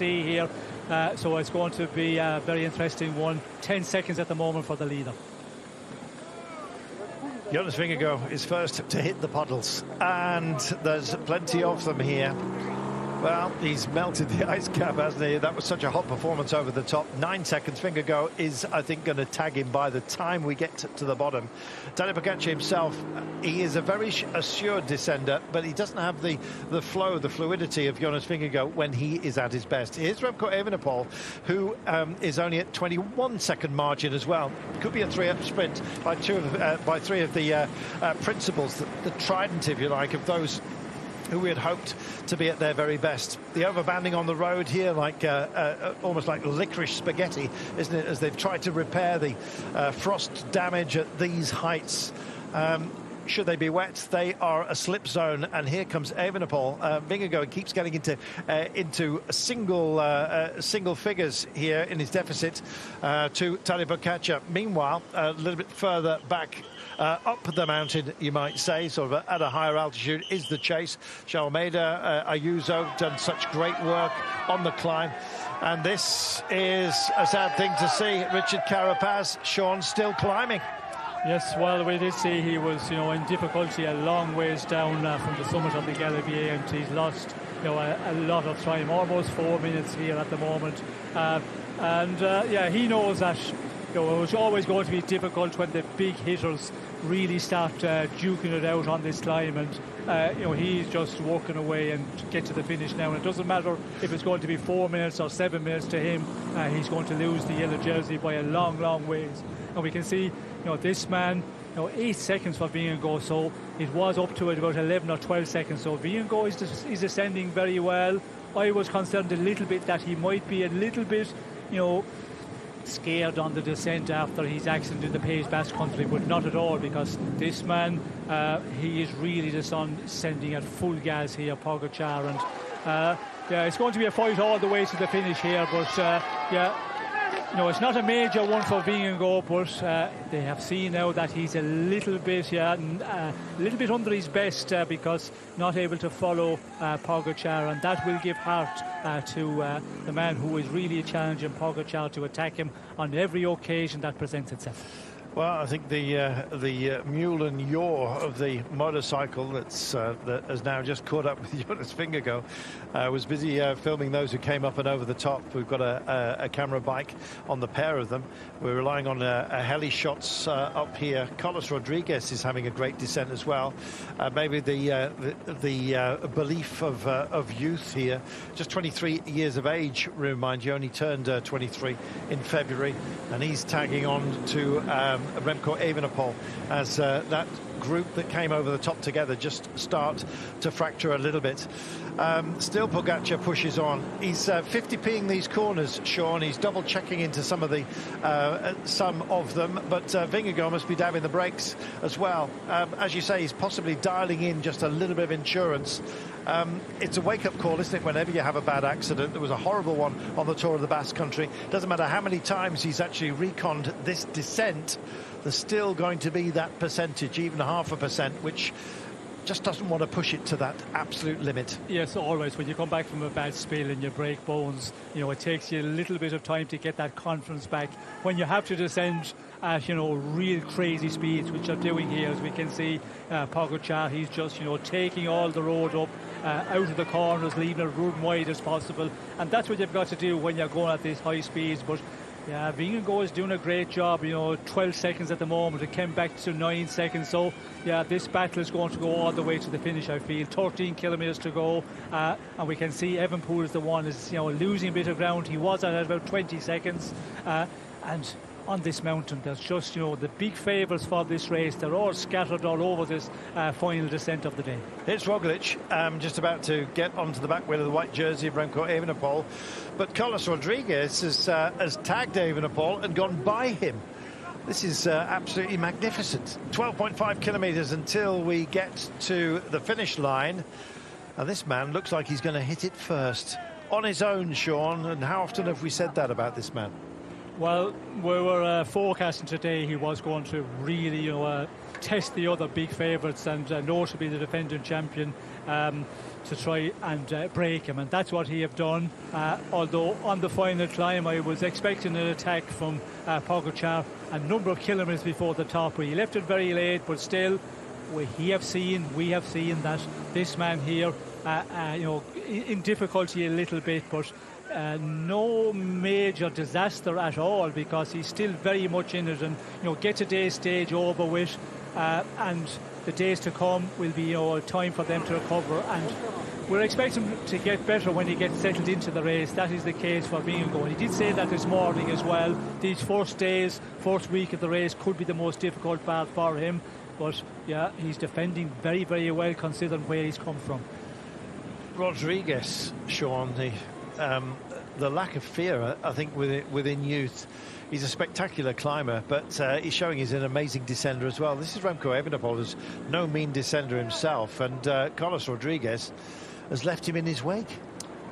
see here. So it's going to be a very interesting one. 10 seconds at the moment for the leader. Jonas Vingegaard is first to hit the puddles, and there's plenty of them here. Well, he's melted the ice cap, hasn't he? That was such a hot performance over the top. 9 seconds. Vingegaard is, I think, going to tag him by the time we get to the bottom. Tadej Pogačar himself, he is a very assured descender, but he doesn't have the flow, the fluidity of Jonas Vingegaard when he is at his best. Here's Remco Evenepoel, who is only at 21-second margin as well. Could be a 3-up sprint by three of the principals, the trident, if you like, of those who we had hoped to be at their very best. The overbanding on the road here, like almost like licorice spaghetti, isn't it, as they've tried to repair the frost damage at these heights. Should they be wet, they are a slip zone, and here comes Evenepoel. Vingegaard keeps getting into single figures here in his deficit to Tadej Pogačar. Meanwhile, a little bit further back up the mountain, you might say, sort of at a higher altitude, is the chase. Almeida, Ayuso done such great work on the climb, and this is a sad thing to see. Richard Carapaz, Sean, still climbing. Yes, well, we did see he was, in difficulty a long ways down from the summit of the Galibier, and he's lost, a lot of time, almost 4 minutes here at the moment. Yeah, he knows that, it was always going to be difficult when the big hitters really start duking it out on this climb, and he's just walking away and get to the finish now. And it doesn't matter if it's going to be 4 minutes or 7 minutes to him. He's going to lose the yellow jersey by a long ways. And we can see, this man, 8 seconds for Vingegaard, so it was up to about 11 or 12 seconds. So Vingegaard is ascending very well. I was concerned a little bit that he might be a little bit, scared on the descent after his accident in the Pays Basque country, but not at all, because this man, he is really just sending at full gas here, Pogačar, and yeah, it's going to be a fight all the way to the finish here, but yeah. It's not a major one for Vingegaard, but they have seen now that he's a little bit under his best because not able to follow Pogačar, and that will give heart to the man who is really challenging Pogačar to attack him on every occasion that presents itself. Well, I think the mule and yaw of the motorcycle that has now just caught up with Jonas Vingegaard was busy filming those who came up and over the top. We've got a camera bike on the pair of them. We're relying on a heli shots up here. Carlos Rodriguez is having a great descent as well. Maybe the belief of youth here. Just 23 years of age, remind you, only turned 23 in February, and he's tagging on to Remco Evenepoel as that group that came over the top together just start to fracture a little bit. Still Pogačar pushes on. He's 50ping these corners, Sean. He's double checking into some of them, but Vingegaard must be dabbing the brakes as well. As you say, he's possibly dialing in just a little bit of insurance. It's a wake-up call, isn't it, whenever you have a bad accident? There was a horrible one on the Tour of the Basque Country. Doesn't matter how many times he's actually reconned this descent, there's still going to be that percentage, even 0.5%, which just doesn't want to push it to that absolute limit. Yes, always. When you come back from a bad spill and you break bones, it takes you a little bit of time to get that confidence back. When you have to descend at, real crazy speeds, which are doing here, as we can see, Pogačar, he's just, taking all the road up, out of the corners, leaving it room wide as possible. And that's what you've got to do when you're going at these high speeds. But yeah, Vingegaard is doing a great job, 12 seconds at the moment. It came back to 9 seconds. So, yeah, this battle is going to go all the way to the finish, I feel. 13 kilometres to go. And we can see Evenepoel is the one is, losing a bit of ground. He was at about 20 seconds. And on this mountain, there's just, the big favourites for this race. They're all scattered all over this final descent of the day. It's Roglic, just about to get onto the back wheel of the white jersey of Remco Evenepoel. But Carlos Rodriguez has tagged Evenepoel and gone by him. This is absolutely magnificent. 12.5 kilometres until we get to the finish line. And this man looks like he's going to hit it first. On his own, Sean. And how often have we said that about this man? Well, we were forecasting today he was going to really, test the other big favourites, and notably the defending champion. to try and break him, and that's what he have done. Although on the final climb I was expecting an attack from Pogačar a number of kilometres before the top, where he left it very late, but still we have seen that this man here, in difficulty a little bit, but no major disaster at all, because he's still very much in it, and get today's stage over with, and the days to come will be time for them to recover, and we're expecting him to get better when he gets settled into the race. That is the case for Vingegaard. He did say that this morning as well. These first week of the race could be the most difficult part for him, but yeah, he's defending very, very well considering where he's come from. Rodriguez, Sean, the lack of fear, I think, within youth. He's a spectacular climber, but he's showing he's an amazing descender as well. This is Remco Evenepoel, who's no mean descender himself, and Carlos Rodriguez has left him in his wake.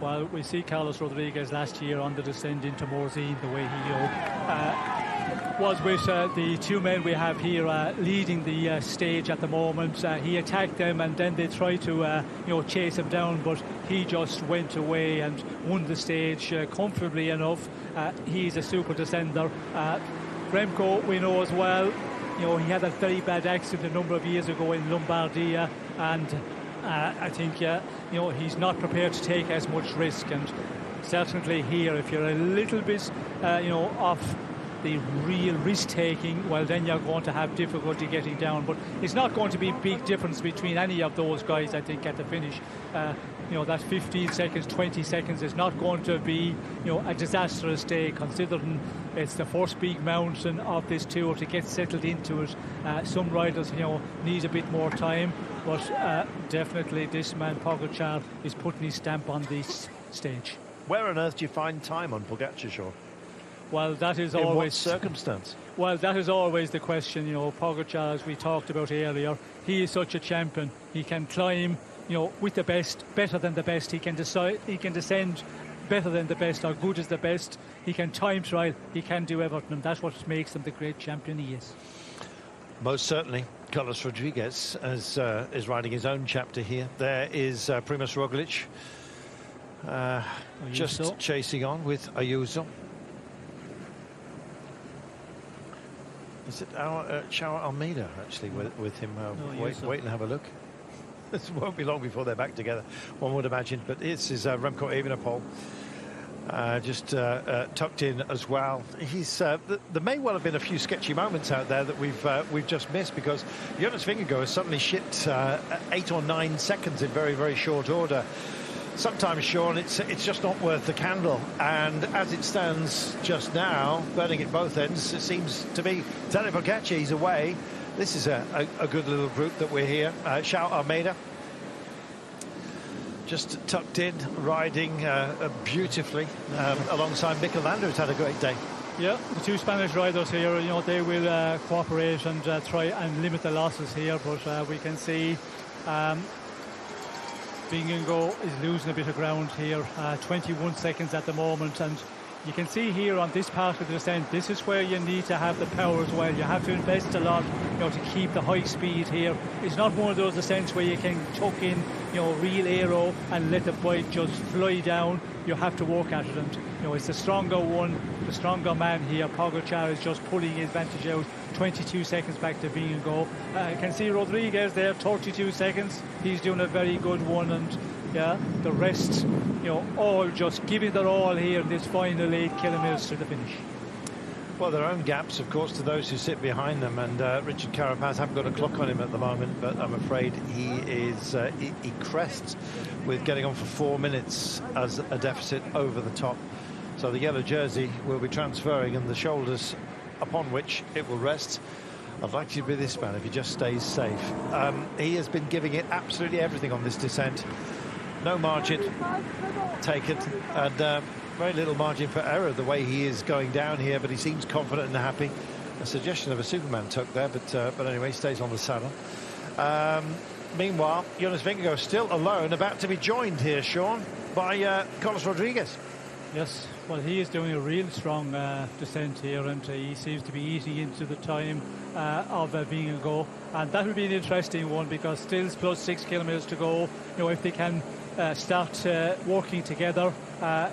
Well, we see Carlos Rodriguez last year on the descent into Morzine, the way he was with the two men we have here leading the stage at the moment. He attacked them, and then they tried to chase him down, but he just went away and won the stage comfortably enough. He's a super descender. Remco, we know as well, he had a very bad accident a number of years ago in Lombardia, and I think he's not prepared to take as much risk, and certainly here, if you're a little bit off the real risk-taking, well, then you're going to have difficulty getting down. But it's not going to be a big difference between any of those guys, I think, at the finish. That 15 seconds, 20 seconds is not going to be, a disastrous day, considering it's the first big mountain of this tour to get settled into it. Some riders, need a bit more time, but definitely this man, Pogačar, is putting his stamp on this stage. Where on earth do you find time on Pogačar, Sean? Well, that is in always... what circumstance? Well, that is always the question. Pogačar, as we talked about earlier, he is such a champion. He can climb, with the best, better than the best. He can descend better than the best, or good as the best. He can time trial. He can do everything, and that's what makes him the great champion he is. Most certainly. Carlos Rodriguez is writing his own chapter here. There is Primož Roglič just chasing on with Ayuso. Is it Shower Almeida actually with him? Wait and have a look. This won't be long before they're back together, one would imagine. But this is Remco Evenepoel just tucked in as well. He's there may well have been a few sketchy moments out there that we've just missed, because Jonas Vingegaard has suddenly shipped 8 or 9 seconds in very, very short order. Sometimes, Sean, it's just not worth the candle, and as it stands just now, burning at both ends, it seems to be Tadej Pogačar, he's away. This is a good little group that we're here. Shout Almeida just tucked in, riding beautifully alongside Mikel Landa, who's had a great day. Yeah, the two Spanish riders here, they will cooperate and try and limit the losses here, but we can see Vingegaard is losing a bit of ground here, 21 seconds at the moment, and you can see here on this part of the descent, this is where you need to have the power as well. You have to invest a lot, to keep the high speed here. It's not one of those descents where you can tuck in, real aero and let the bike just fly down. You have to work at it, and it's the stronger one, the stronger man here. Pogačar is just pulling his advantage out. 22 seconds back to Vingegaard. You can see Rodriguez there, 32 seconds. He's doing a very good one, and yeah, the rest, all just giving their all here in this final 8 kilometres to the finish. Well, their own gaps, of course, to those who sit behind them, and Richard Carapaz haven't got a clock on him at the moment, but I'm afraid he is he crests with getting on for 4 minutes as a deficit over the top. So the yellow jersey will be transferring, and the shoulders upon which it will rest, I'd like you to be this man if he just stays safe. He has been giving it absolutely everything on this descent. No margin taken, and very little margin for error the way he is going down here, but he seems confident and happy. A suggestion of a Superman tuck there, but anyway, stays on the saddle. Meanwhile, Jonas Vingegaard still alone, about to be joined here, Sean, by Carlos Rodriguez. Yes, well, he is doing a real strong descent here, and he seems to be eating into the time of Vingegaard, and that will be an interesting one, because still plus 6 kilometres to go. If they can start working together,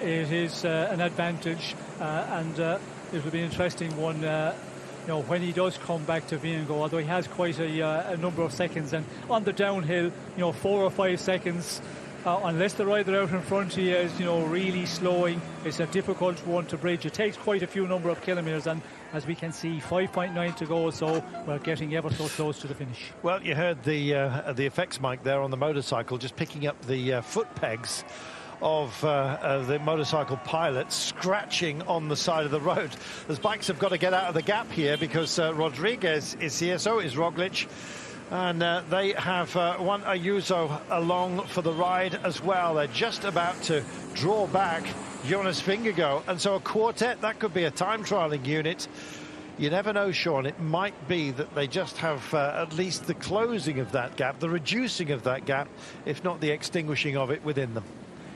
it is an advantage, and it will be an interesting one. You know, when he does come back to Vingegaard, although he has quite a number of seconds, and on the downhill, you know, 4 or 5 seconds, unless the rider out in front of you is, you know, really slowing, it's a difficult one to bridge. It takes quite a few number of kilometres, and as we can see, 5.9 to go, so we're getting ever so close to the finish. Well, you heard the effects mic there on the motorcycle, just picking up the foot pegs of the motorcycle pilot scratching on the side of the road. The bikes have got to get out of the gap here because Rodriguez is here, so is Roglic, and they have Juan Ayuso along for the ride as well. They're just about to draw back Jonas Vingegaard, and so a quartet, that could be a time trialing unit. You never know, Sean. It might be that they just have at least the closing of that gap, the reducing of that gap, if not the extinguishing of it within them.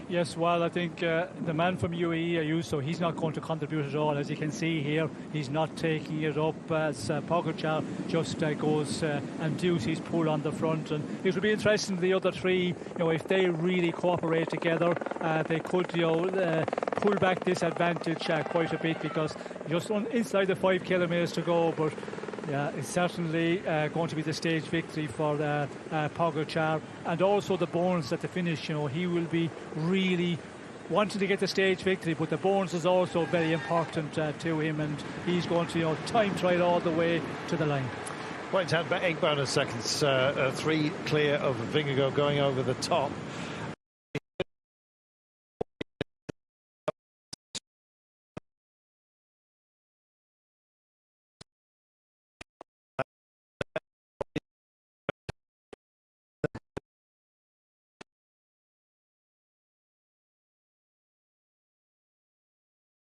Yes, well, I think the man from UAE, Ayuso, he's not going to contribute at all. As you can see here, he's not taking it up as Pogačar just goes and duties pull on the front. And it will be interesting, the other three, you know, if they really cooperate together, they could, you know, pull back this advantage quite a bit, because just inside the 5 kilometres to go. But yeah, it's certainly going to be the stage victory for Pogačar, and also the bonus at the finish. You know, he will be really wanting to get the stage victory, but the bonus is also very important to him, and he's going to, you know, time trial all the way to the line. Well, it's had 8 bonus seconds, 3 clear of Vingegaard going over the top.